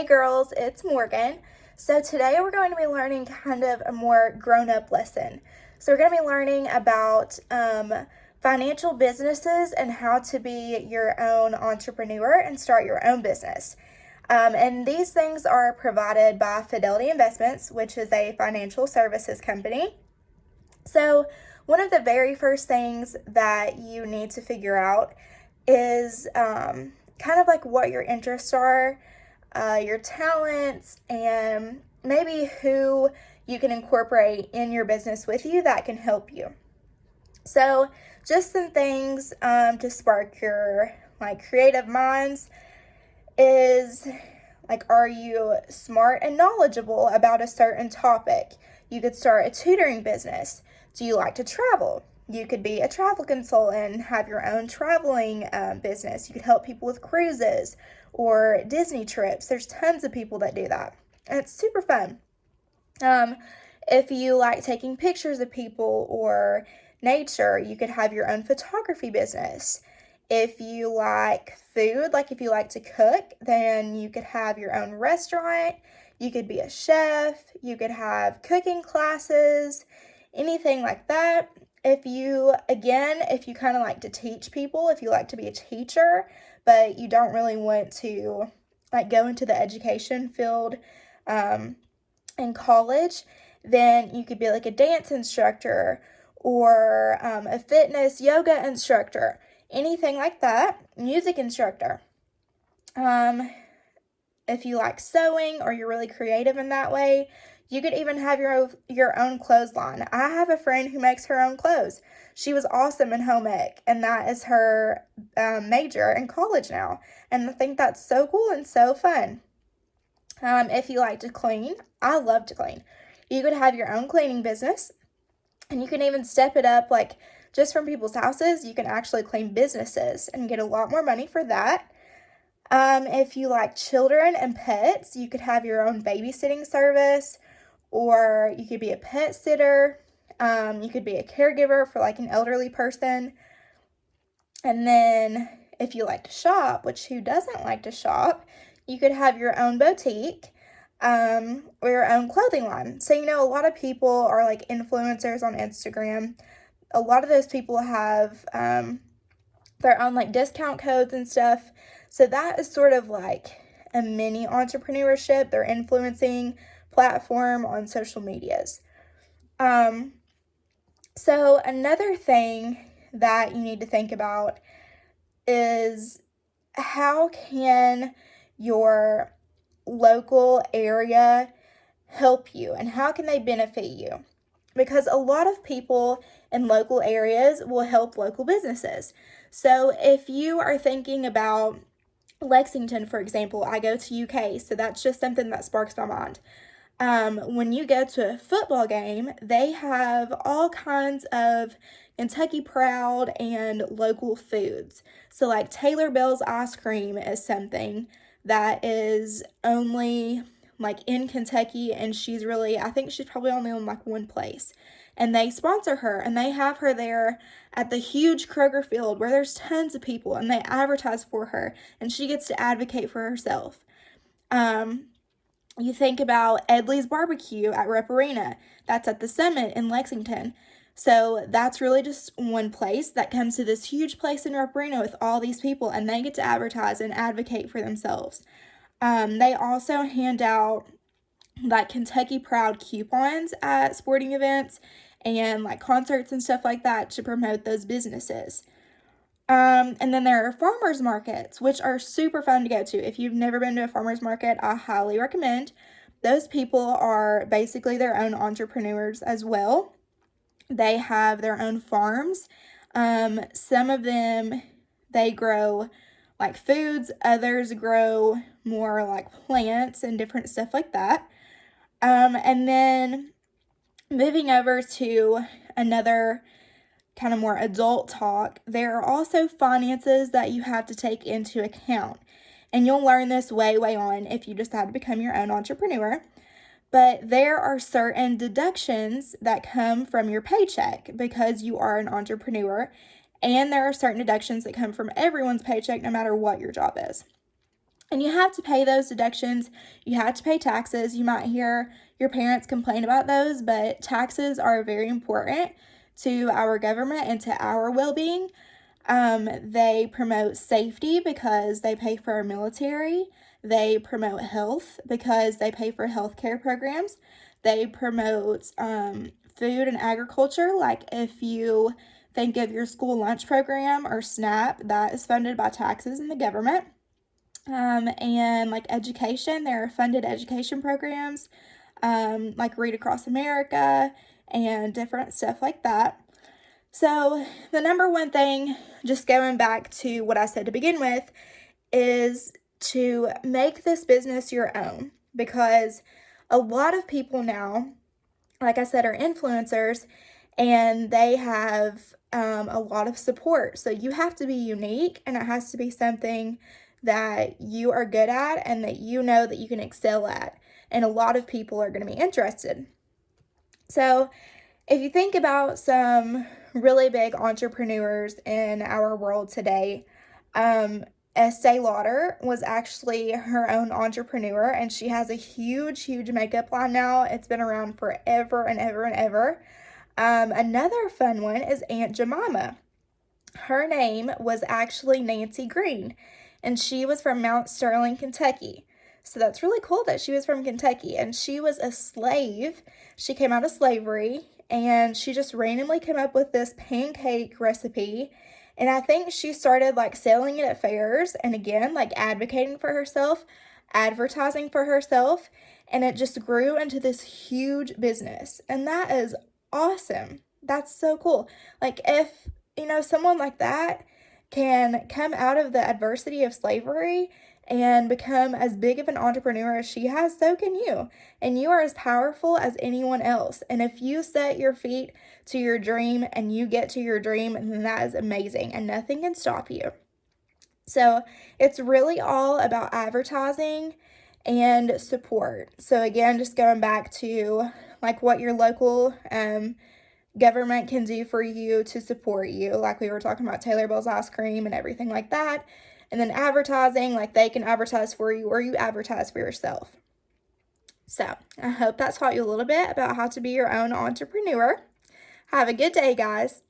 Hey girls, it's Morgan. So today we're going to be learning kind of a more grown-up lesson. So we're going to be learning about financial businesses and how to be your own entrepreneur and start your own business. And these things are provided by Fidelity Investments, which is a financial services company. So one of the very first things that you need to figure out is kind of like what your interests are, your talents, and maybe who you can incorporate in your business with you that can help you. So just some things to spark your creative minds is are you smart and knowledgeable about a certain topic? You could start a tutoring business. Do you like to travel? You could be a travel consultant and have your own traveling business. You could help people with cruises or Disney trips. There's tons of people that do that, and it's super fun. If you like taking pictures of people or nature, you could have your own photography business. If you like food, if you like to cook, then you could have your own restaurant. You could be a chef. You could have cooking classes, anything like that. If you kind of like to teach people, if you like to be a teacher, but you don't really want to go into the education field in college, then you could be like a dance instructor or a fitness yoga instructor, anything like that, music instructor. If you like sewing or you're really creative in that way, you could even have your own clothesline. I have a friend who makes her own clothes. She was awesome in home ec, and that is her major in college now. And I think that's so cool and so fun. If you like to clean, I love to clean. You could have your own cleaning business, and you can even step it up, just from people's houses. You can actually clean businesses and get a lot more money for that. If you like children and pets, you could have your own babysitting service, or you could be a pet sitter. You could be a caregiver for an elderly person. And then if you like to shop, which who doesn't like to shop, you could have your own boutique or your own clothing line. So, a lot of people are influencers on Instagram. A lot of those people have their own discount codes and stuff. So that is sort of a mini entrepreneurship. They're influencing platform on social medias. So another thing that you need to think about is how can your local area help you and how can they benefit you? Because a lot of people in local areas will help local businesses. So if you are thinking about Lexington, for example, I go to UK, so that's just something that sparks my mind. When you go to a football game, they have all kinds of Kentucky Proud and local foods. So Taylor Bell's ice cream is something that is only in Kentucky, and I think she's probably only in one place. And they sponsor her, and they have her there at the huge Kroger field where there's tons of people, and they advertise for her, and she gets to advocate for herself. You think about Edley's Barbecue at Rep Arena. That's at the Summit in Lexington. So that's really just one place that comes to this huge place in Rep Arena with all these people, and they get to advertise and advocate for themselves. They also hand out Kentucky Proud coupons at sporting events and concerts and stuff like that to promote those businesses. And then there are farmers markets, which are super fun to go to. If you've never been to a farmers market, I highly recommend. Those people are basically their own entrepreneurs as well. They have their own farms. Some of them, they grow foods. Others grow more plants and different stuff like that. And then moving over to another kind of more adult talk, there are also finances that you have to take into account. And you'll learn this way on if you decide to become your own entrepreneur. But there are certain deductions that come from your paycheck because you are an entrepreneur. And there are certain deductions that come from everyone's paycheck no matter what your job is. And you have to pay those deductions. You have to pay taxes. You might hear your parents complain about those, but taxes are very important to our government and to our well-being. They promote safety because they pay for our military. They promote health because they pay for healthcare programs. They promote food and agriculture. Like if you think of your school lunch program or SNAP, that is funded by taxes and the government. And like education, there are funded education programs like Read Across America and different stuff like that. So, the number one thing, just going back to what I said to begin with, is to make this business your own, because a lot of people now, like I said, are influencers and they have a lot of support. So, you have to be unique, and it has to be something that you are good at and that you know that you can excel at. And a lot of people are going to be interested. So, if you think about some really big entrepreneurs in our world today, Estee Lauder was actually her own entrepreneur, and she has a huge, huge makeup line now. It's been around forever and ever and ever. Another fun one is Aunt Jemima. Her name was actually Nancy Green, and she was from Mount Sterling, Kentucky. So that's really cool that she was from Kentucky, and she was a slave. She came out of slavery, and she just randomly came up with this pancake recipe. And I think she started like selling it at fairs, and again, like advocating for herself, advertising for herself, and it just grew into this huge business. And that is awesome. That's so cool. Like if, someone like that can come out of the adversity of slavery and become as big of an entrepreneur as she has, so can you. And you are as powerful as anyone else. And if you set your feet to your dream and you get to your dream, then that is amazing and nothing can stop you. So it's really all about advertising and support. So again, just going back to like what your local government can do for you to support you, like we were talking about Taylor Bell's ice cream and everything like that. And then advertising, like they can advertise for you or you advertise for yourself. So I hope that's taught you a little bit about how to be your own entrepreneur. Have a good day, guys.